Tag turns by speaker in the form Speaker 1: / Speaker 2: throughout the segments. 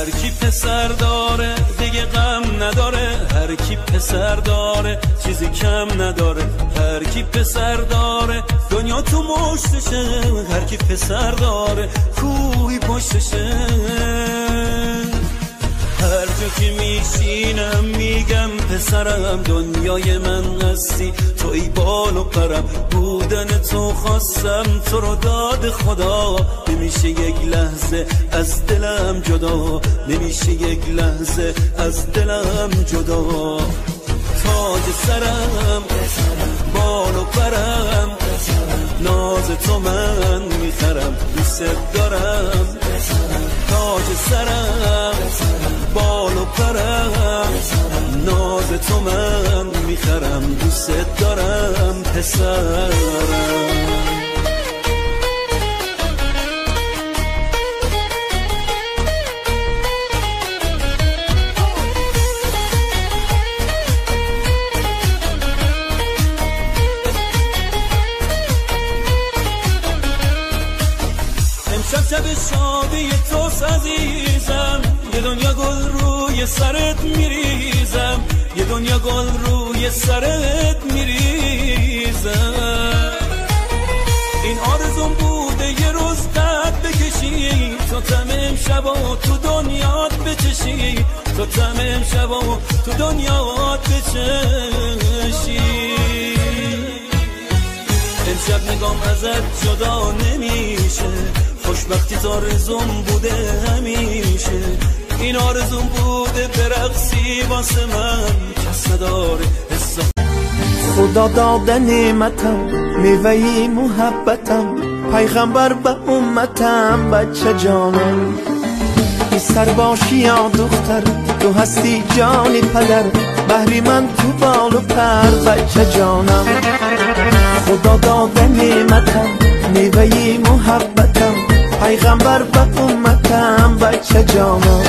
Speaker 1: هر کی پسر داره دیگه غم نداره، هر کی پسر داره چیزی کم نداره، هر کی پسر داره دنیا تو مشتشه، هر کی پسر داره کوهی پشتشه. هر جا که میشینم میگم پسرم دنیای من هستی، توی بال و پرم، بودن تو خواستم تو رو داد خدا، نمیشه یک لحظه از دلم جدا، نمیشه یک لحظه از دلم جدا. تاج سرم بال و پرم، ناز تو من میخرم دوست دارم، تاج سرم بال و پرم، ناز تو من میخرم دوست دارم پسرم. امشب شب شادی توست عزیزم، یه دنیا گل روی سرت میریزم، یه دنیا گل روی سرت میریزم. این آرزوم بوده یه روز قد بکشی، تو تم امشب تو دنیات بچشی، تو تم امشب تو دنیات بچشی. امشب نگام ازت جدا نمیشه، خوشبختی تا آرزوم بوده همیشه، این آرزوم بوده برقصی واسه من کس نداره حس.
Speaker 2: خدا داده نعمتم میوهی محبتم، پیغمبر به امتم بچه جانم، بی سر باشی یا دختر تو هستی جانی پدر، بهری من تو بال و پر بچه جانم. خدا داده نعمتم میوهی محبتم، پیغمبر به امتم بچه جانم،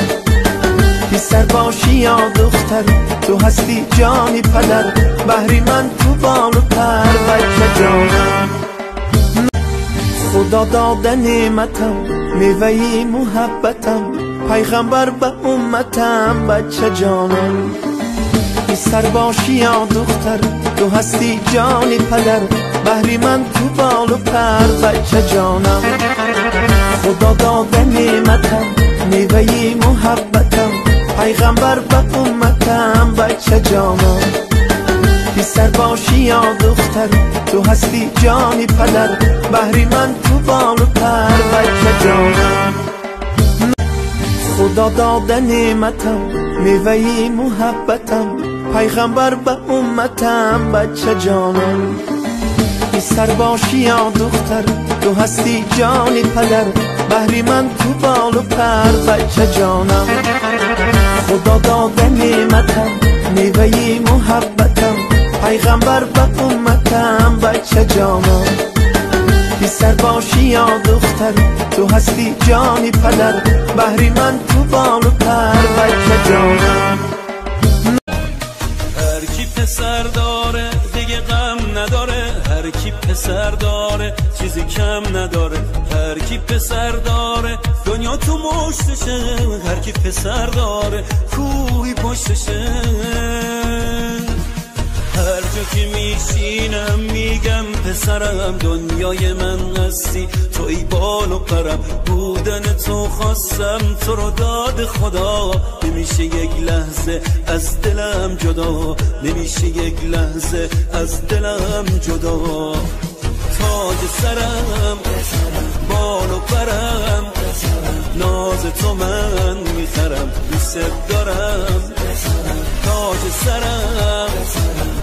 Speaker 2: بی سر باشی یا دختر تو هستی جانی پدر، بهری من تو بال و پر بچه جانم. خدا داده نعمتم میوهی محبتم، پیغمبر به امتم بچه جانم، بی سر باشی یا دختر تو هستی جانی پدر، بهری من تو بال و پر بچه جانم. خدا داده نعمتم میوهی محبتم، پیغمبر به امتم بچه جانم، بی سر باشی یا دختر تو هستی جانی پدر، بهری من تو بال و پر بچه جانم. خدا داده نعمتم میوهی محبتم، پیغمبر به امتم بچه جانم، بی سر باشی یا دختر تو هستی جانی پدر، بهری من تو بال و پر بچه جانم. خدا داده نعمتم میوهی محبتم، پیغمبر به امتم بچه جانم، بی سر باشی یا دختر تو هستی جانی پدر، بهری من تو بال و پر بچه جانم.
Speaker 1: هر کی پسر داره دیگه غم نداره، هر کی پسر داره چیزی کم نداره، هر کی پسر داره دنیا تو مشتشه، هر کی پسر داره کوهی پشتشه. هر جا که میشینم میگم پسرم دنیای من هستی، توی بال و پرم، بودن تو خواستم تو رو داد خدا، نمیشه یک لحظه از دلم جدا، نمیشه یک لحظه از دلم جدا. تاج سرم بال و پرم، ناز تو من میخرم دوست دارم، تاج سرم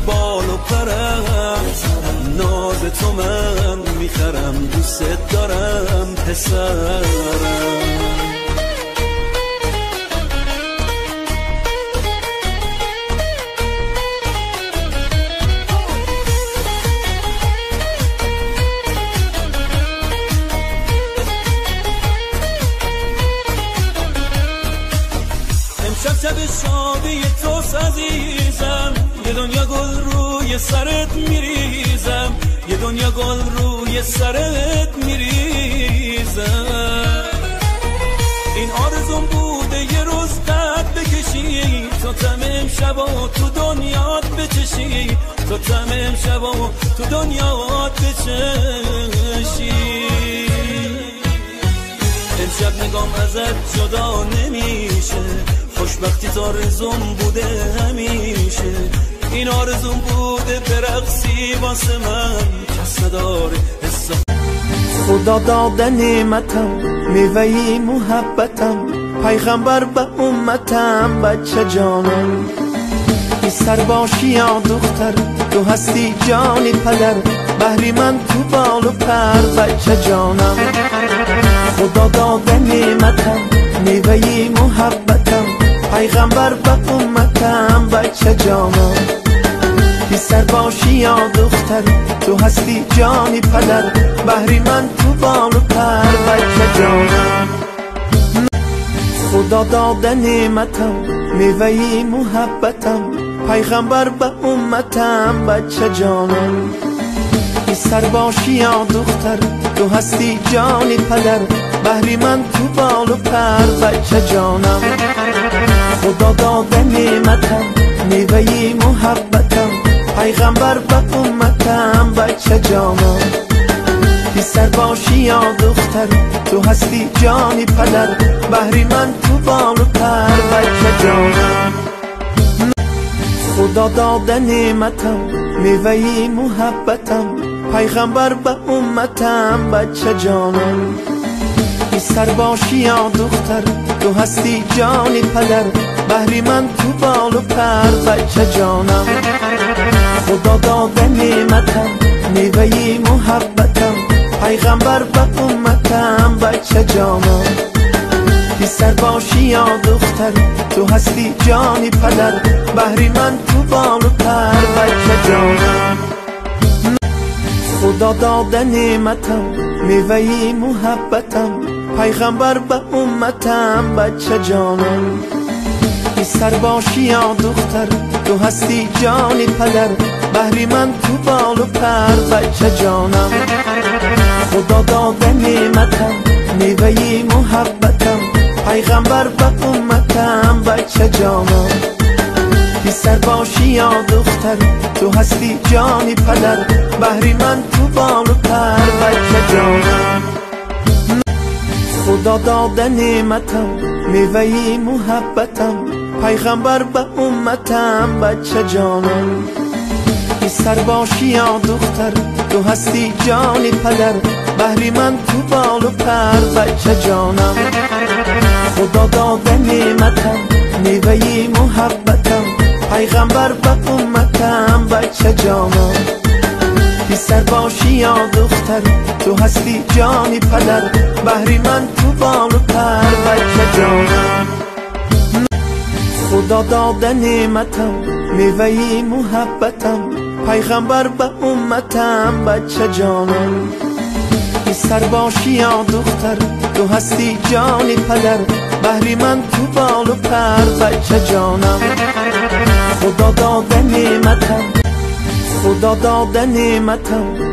Speaker 1: بال و پرم، ناز تو من میخرم دوست دارم پسرم. امشب شب شادی توست عزیزم، یه دنیا گل روی سرت میریزم، یه دنیا گل روی سرت میریزم. این آرزوم بوده یه روز قد بکشی تا تمام شبا تو دنیات بچشی تا تمام شبا تو دنیات بچشی امشب نگام ازت جدا نمیشه خوشبختی تا رزوم بوده همیشه این آرزوم بوده برقصی واسه من کس نداره
Speaker 2: خدا داده نعمتم میوهی محبتم پیغمبر به امتم بچه جانم بی سر باشی یا دختر تو هستی جانی پدر بهری من تو بال و پر بچه جانم خدا داده نعمتم میوهی محبتم پیغمبر به امتم بچه جانم بی سر باشی یا دختر تو هستی جانی پدر بهری من تو بال و پر بچه جانم خدا داده نعمتم میوهی محبتم پیغمبر به امتم بچه جانم بی سر باشی یا دختر تو هستی جانی پدر بهری من تو بال و پر بچه جانم خدا داده نعمتم میوهی محبتم پیغمبر به امتم بچه جانم بی سر باشی یا دختر تو هستی جانی پدر بهری من تو بال و پر بچه جانم خدا داده نعمتم میوهی محبتم پیغمبر به امتم بچه جانم بی سر باشی یا دختر تو هستی جانی پدر بهری من تو بال و پر بچه جانم خدا داده نعمتم میوهی محبتم پیغمبر به امتم بچه جانم بی سر باشی یا دختر تو هستی جانی پدر بهری من تو بال و پر بچه جانم خدا داده نعمتم میوهی محبتم پیغمبر به امتم بچه جانم بی سر باشی یا دختر تو هستی جانی پدر بهری من تو بال و پر بچه جانم خدا داده نعمتم میوهی محبتم پیغمبر به امتم بچه جانم بی سر باشی یا دختر تو هستی جانی پدر بهری من تو بال و پر بچه جانم خدا داده نعمتم میوهی محبتم پیغمبر به امتم بچه جانم بی سر باشی یا دختر تو هستی جانی پدر بهری من تو بال و پر بچه جانم خدا داده نعمتم میوهی محبتم پیغمبر به امتم بچه جانم بی سر باشی یا دختر تو هستی جانی پدر بهری من تو بال و پر بچه جانم خدا داده نعمتم میوهی محبتم پیغمبر به امتم بچه جانم بی سر باشی یا دختر تو هستی جانی پدر بهری من تو بال و پر بچه جانم خدا داده نعمتم خدا داده نعمتم